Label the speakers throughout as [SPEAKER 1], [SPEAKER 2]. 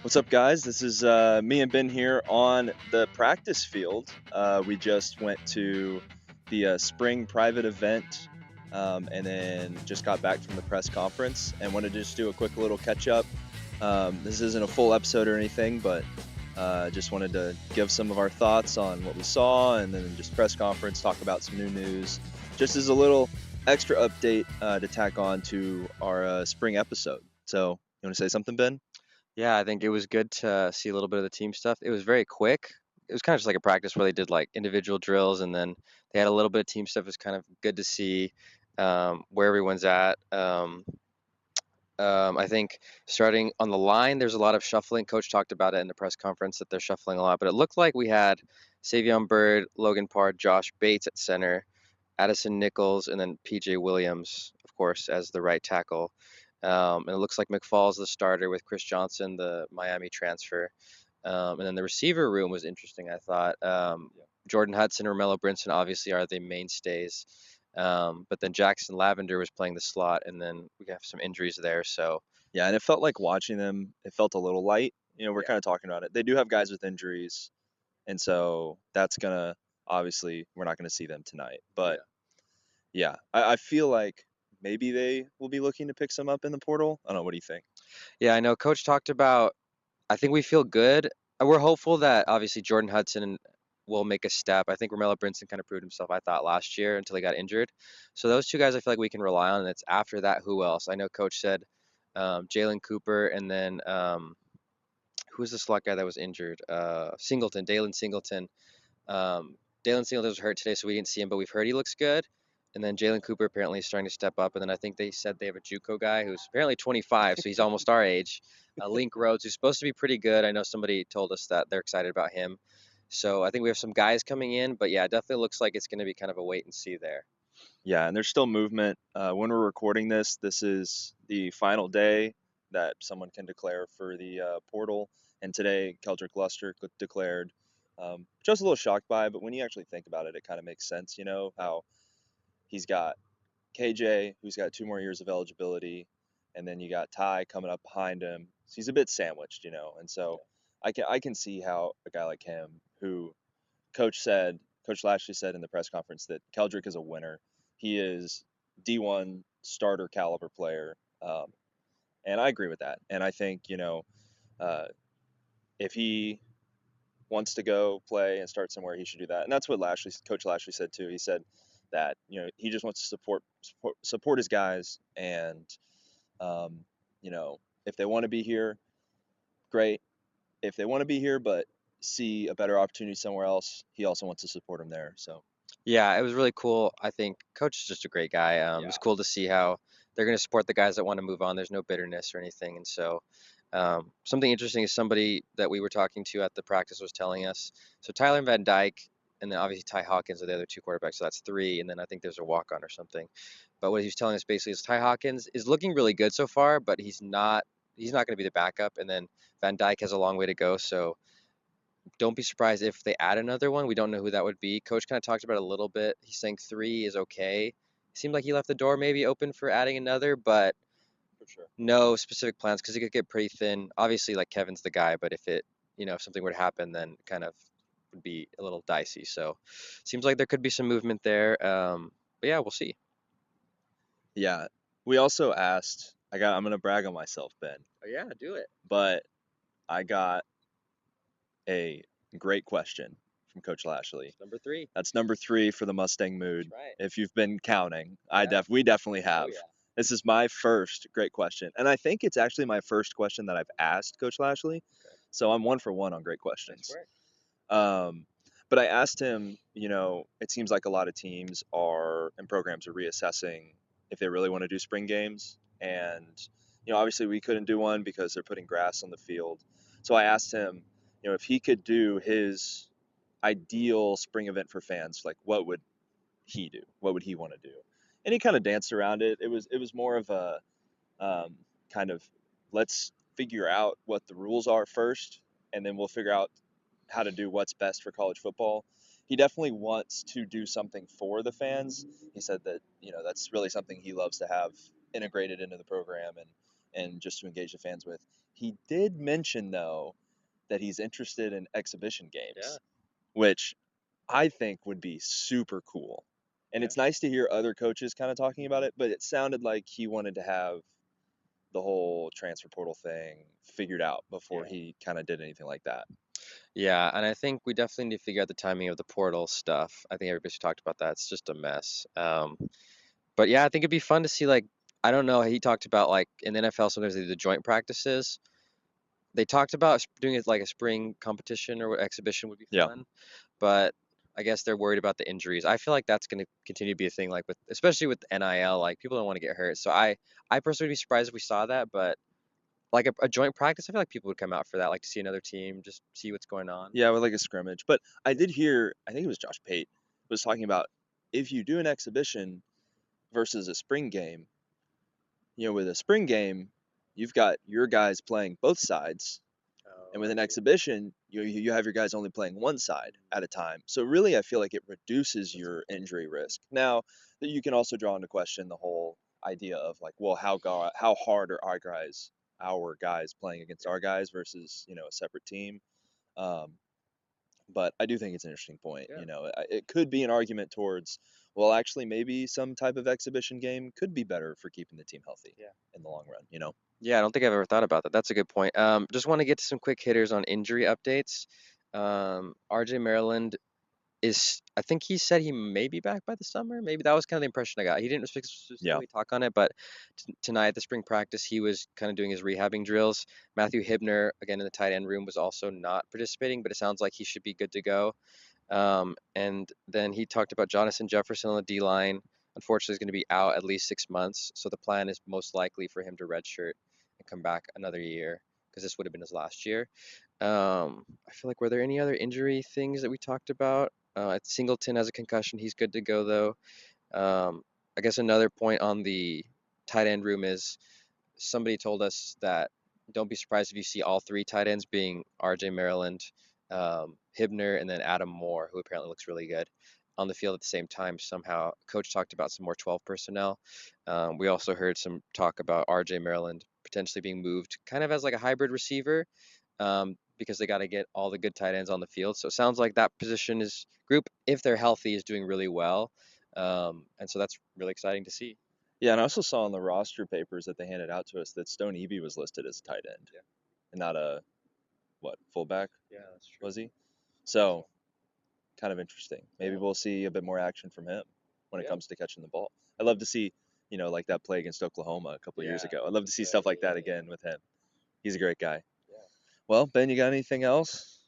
[SPEAKER 1] What's up, guys? This is me and Ben here on the practice field. We just went to the spring private event and then just got back from the press conference and wanted to just do a quick little catch up. This isn't a full episode or anything, but just wanted to give some of our thoughts on what we saw and then just press conference, talk about some new news, just as a little extra update to tack on to our spring episode. So, you want to say something, Ben?
[SPEAKER 2] Yeah, I think it was good to see a little bit of the team stuff. It was very quick. It was kind of just like a practice where they did like individual drills and then they had a little bit of team stuff. It was kind of good to see where everyone's at. I think starting on the line, there's a lot of shuffling. Coach talked about it in the press conference that they're shuffling a lot, but it looked like we had Savion Bird, Logan Parr, Josh Bates at center, Addison Nichols, and then PJ Williams, of course, as the right tackle. And it looks like McFall's the starter with Chris Johnson, the Miami transfer. And then the receiver room was interesting, I thought. Jordan Hudson, Romello Brinson obviously are the mainstays. But then Jackson Lavender was playing the slot, and then we have some injuries there. So
[SPEAKER 1] Yeah, and it felt like watching them, it felt a little light. We're
[SPEAKER 2] yeah,
[SPEAKER 1] kind of talking about it. They do have guys with injuries, and so that's gonna obviously we're not gonna see them tonight. But
[SPEAKER 2] yeah,
[SPEAKER 1] yeah, I feel like maybe they will be looking to pick some up in the portal. I don't know. What do you think?
[SPEAKER 2] yeah. I know Coach talked about. I think we feel good. We're hopeful that obviously Jordan Hudson will make a step. I think Romello Brinson kind of proved himself, I thought, last year until he got injured. So those two guys I feel like we can rely on. And it's after that, who else? I know Coach said Jalen Cooper and then who's the slot guy that was injured? Singleton, Dalen Singleton. Dalen Singleton was hurt today, so we didn't see him, but we've heard he looks good. And then Jalen Cooper apparently is starting to step up. And then I think they said they have a JUCO guy who's apparently 25, so he's almost our age. Link Rhodes, who's supposed to be pretty good. I know somebody told us that they're excited about him. So I think we have some guys coming in, but yeah, it definitely looks like it's going to be kind of a wait and see there.
[SPEAKER 1] Yeah, and there's still movement. When we're recording this, this is the final day that someone can declare for the portal. And today, Keldrick Luster declared. Just a little shocked by it, but when you actually think about it, it kind of makes sense. How he's got KJ, who's got 2 more years of eligibility, and then you got Ty coming up behind him. So he's a bit sandwiched. And so I can see how a guy like him, who Coach Lashlee said in the press conference that Keldrick is a winner. He is D1 starter caliber player, and I agree with that. And I think uh, if he wants to go play and start somewhere, he should do that. And that's what Coach Lashlee said too. He said that he just wants to support his guys, and um, if they want to be here, great. If they want to be here, but see a better opportunity somewhere else, he also wants to support them there. So
[SPEAKER 2] Yeah, it was really cool. I think Coach is just a great guy. It's
[SPEAKER 1] yeah,
[SPEAKER 2] cool to see how they're going to support the guys that want to move on. There's no bitterness or anything. And so, something interesting is somebody that we were talking to at the practice was telling us. So Tyler Van Dyke, and then obviously Ty Hawkins are the other two quarterbacks. So that's three. And then I think there's a walk on or something. But what he was telling us basically is Ty Hawkins is looking really good so far, but he's not going to be the backup. And then Van Dyke has a long way to go. So don't be surprised if they add another one. We don't know who that would be. Coach kind of talked about it a little bit. He's saying three is okay. It seemed like he left the door maybe open for adding another, but
[SPEAKER 1] for sure.
[SPEAKER 2] no specific plans because it could get pretty thin. Obviously, like Kevin's the guy, but if something were to happen, then kind of would be a little dicey. So, seems like there could be some movement there. But yeah, we'll see.
[SPEAKER 1] Yeah. We also asked, I'm gonna brag on myself, Ben,
[SPEAKER 2] Oh yeah, do it.
[SPEAKER 1] but I got a great question from Coach Lashley.
[SPEAKER 2] It's number three.
[SPEAKER 1] That's number 3 for the Mustang
[SPEAKER 2] That's
[SPEAKER 1] mood.
[SPEAKER 2] right.
[SPEAKER 1] If you've been counting,
[SPEAKER 2] Yeah.
[SPEAKER 1] we definitely
[SPEAKER 2] Oh
[SPEAKER 1] have.
[SPEAKER 2] yeah.
[SPEAKER 1] This is my first great question, and I think it's actually my first question that I've asked Coach Lashley.
[SPEAKER 2] Okay.
[SPEAKER 1] So I'm 1 for 1 on great
[SPEAKER 2] Nice
[SPEAKER 1] questions.
[SPEAKER 2] work.
[SPEAKER 1] Um, but I asked him, it seems like a lot of teams and programs are reassessing if they really want to do spring games. And, obviously we couldn't do one because they're putting grass on the field. So I asked him, if he could do his ideal spring event for fans, like what would he do? What would he want to do? And he kind of danced around it. It was more of a kind of let's figure out what the rules are first, and then we'll figure out how to do what's best for college football. He definitely wants to do something for the fans. He said that that's really something he loves to have integrated into the program, and and just to engage the fans with. He did mention though that he's interested in exhibition
[SPEAKER 2] Yeah,
[SPEAKER 1] games, which I think would be super cool. And
[SPEAKER 2] yeah,
[SPEAKER 1] it's nice to hear other coaches kind of talking about it, but it sounded like he wanted to have the whole transfer portal thing figured out before
[SPEAKER 2] yeah.
[SPEAKER 1] he kind of did anything like that.
[SPEAKER 2] Yeah, and I think we definitely need to figure out the timing of the portal stuff. I think everybody's talked about that. It's just a mess. But yeah, I think it'd be fun to see like I don't know. He talked about like in the NFL sometimes they do the joint practices. They talked about doing it like a spring competition or exhibition would be
[SPEAKER 1] Yeah.
[SPEAKER 2] fun, but I guess they're worried about the injuries. I feel like that's going to continue to be a thing, like with especially with NIL, like people don't want to get hurt. So I personally would be surprised if we saw that, but like a joint practice, I feel like people would come out for that, like to see another team, just see what's going on.
[SPEAKER 1] Yeah, with like a scrimmage. But I did hear, I think it was Josh Pate was talking about if you do an exhibition versus a spring game, with a spring game, you've got your guys playing both sides. And
[SPEAKER 2] Oh,
[SPEAKER 1] with
[SPEAKER 2] I
[SPEAKER 1] an
[SPEAKER 2] see.
[SPEAKER 1] exhibition, you have your guys only playing one side at a time. So really, I feel like it reduces
[SPEAKER 2] That's a good
[SPEAKER 1] your
[SPEAKER 2] point.
[SPEAKER 1] injury risk. Now, that you can also draw into question the whole idea of like, well, how hard are our guys playing against
[SPEAKER 2] Yeah,
[SPEAKER 1] our guys versus a separate team. Um, but I do think it's an interesting point.
[SPEAKER 2] yeah,
[SPEAKER 1] It could be an argument towards, well, actually, maybe some type of exhibition game could be better for keeping the team healthy
[SPEAKER 2] yeah.
[SPEAKER 1] in the long run.
[SPEAKER 2] Yeah, I don't think I've ever thought about that. That's a good point. Just want to get to some quick hitters on injury updates. RJ Maryland I think he said he may be back by the summer. Maybe that was kind of the impression I got. He didn't
[SPEAKER 1] Yeah.
[SPEAKER 2] specifically talk on it, but tonight at the spring practice, he was kind of doing his rehabbing drills. Matthew Hibner, again in the tight end room, was also not participating, but it sounds like he should be good to go. And then he talked about Jonathan Jefferson on the D line. Unfortunately, is going to be out at least 6 months. So the plan is most likely for him to redshirt and come back another year because this would have been his last year. I feel like were there any other injury things that we talked about? Singleton has a concussion. He's good to go though. I guess another point on the tight end room is somebody told us that don't be surprised if you see all three tight ends being RJ Maryland, Hibner, and then Adam Moore, who apparently looks really good on the field at the same time. Somehow, coach talked about some more 12 personnel. We also heard some talk about RJ Maryland potentially being moved kind of as like a hybrid receiver because they got to get all the good tight ends on the field. So it sounds like that position is group, if they're healthy, is doing really well. And so that's really exciting to see.
[SPEAKER 1] Yeah, and I also saw on the roster papers that they handed out to us that Stone Eby was listed as a tight end
[SPEAKER 2] Yeah,
[SPEAKER 1] and not a what fullback
[SPEAKER 2] yeah, that's true.
[SPEAKER 1] was he?
[SPEAKER 2] I
[SPEAKER 1] So
[SPEAKER 2] saw.
[SPEAKER 1] kind of interesting. Maybe
[SPEAKER 2] Yeah,
[SPEAKER 1] we'll see a bit more action from him when it
[SPEAKER 2] yeah,
[SPEAKER 1] comes to catching the ball. I'd love to see like that play against Oklahoma a couple of years
[SPEAKER 2] yeah.
[SPEAKER 1] ago. I'd love
[SPEAKER 2] The
[SPEAKER 1] to see
[SPEAKER 2] play,
[SPEAKER 1] stuff like that
[SPEAKER 2] yeah,
[SPEAKER 1] again with him. He's a great guy.
[SPEAKER 2] yeah.
[SPEAKER 1] Well, Ben, you got anything else?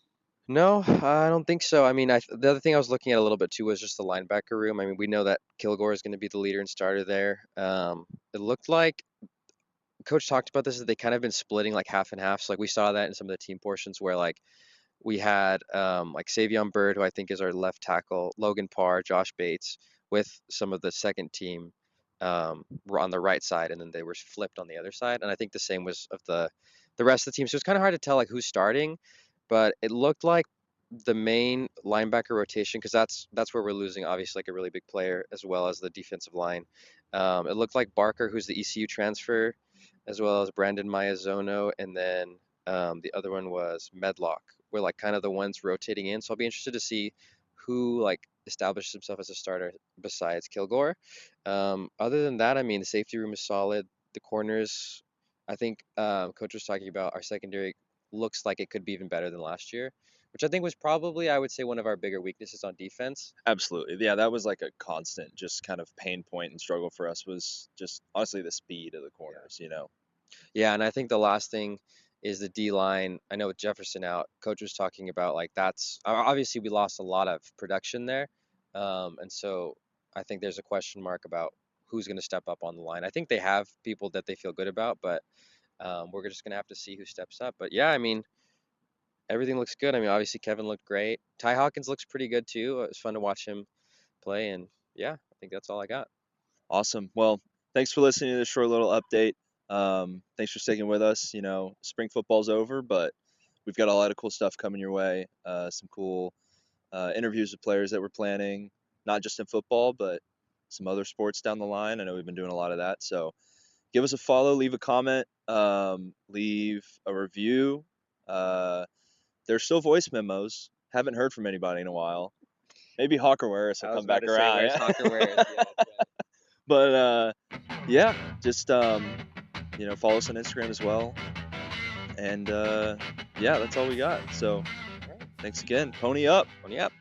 [SPEAKER 2] No, I don't think so. I mean, the other thing I was looking at a little bit too was just the linebacker room. I mean, we know that Kilgore is going to be the leader and starter there. It looked like Coach talked about this that they kind of been splitting like half and half. So like we saw that in some of the team portions where like we had like Savion Bird, who I think is our left tackle, Logan Parr, Josh Bates, with some of the second team were on the right side, and then they were flipped on the other side. And I think the same was of the rest of the team. So it's kind of hard to tell like who's starting, but it looked like the main linebacker rotation because that's where we're losing obviously like a really big player as well as the defensive line. It looked like Barker, who's the ECU transfer, as well as Brandon Mayazono, and then the other one was Medlock. We're like kind of the ones rotating in. So I'll be interested to see who like establishes himself as a starter besides Kilgore. Other than that, I mean, the safety room is solid. The corners, I think Coach was talking about our secondary looks like it could be even better than last year, which I think was probably, I would say, one of our bigger weaknesses on defense.
[SPEAKER 1] Absolutely. Yeah, that was like a constant, just kind of pain point and struggle for us was just honestly the speed of the
[SPEAKER 2] Yeah.
[SPEAKER 1] corners.
[SPEAKER 2] Yeah, and I think the last thing is the D line. I know with Jefferson out, coach was talking about like that's obviously we lost a lot of production there, and so I think there's a question mark about who's going to step up on the line. I think they have people that they feel good about, but we're just going to have to see who steps up. But yeah, I mean everything looks good. I mean obviously Kevin looked great. Ty Hawkins looks pretty good too. It was fun to watch him play, and yeah, I think that's all I got.
[SPEAKER 1] Awesome. Well, thanks for listening to this short little update. Thanks for sticking with us. Spring football's over, but we've got a lot of cool stuff coming your way. Some cool interviews with players that we're planning, not just in football, but some other sports down the line. I know we've been doing a lot of that. So give us a follow, leave a comment, leave a review. There's still voice memos. Haven't heard from anybody in a while. Maybe Hawker Waris will
[SPEAKER 2] I was
[SPEAKER 1] come
[SPEAKER 2] about
[SPEAKER 1] back
[SPEAKER 2] to say,
[SPEAKER 1] around.
[SPEAKER 2] where's
[SPEAKER 1] Yeah.
[SPEAKER 2] Hawker Wares? Yeah, that's right.
[SPEAKER 1] But yeah, just follow us on Instagram as well. And yeah, that's all we got. So
[SPEAKER 2] All right.
[SPEAKER 1] thanks again. Pony up.
[SPEAKER 2] Pony up.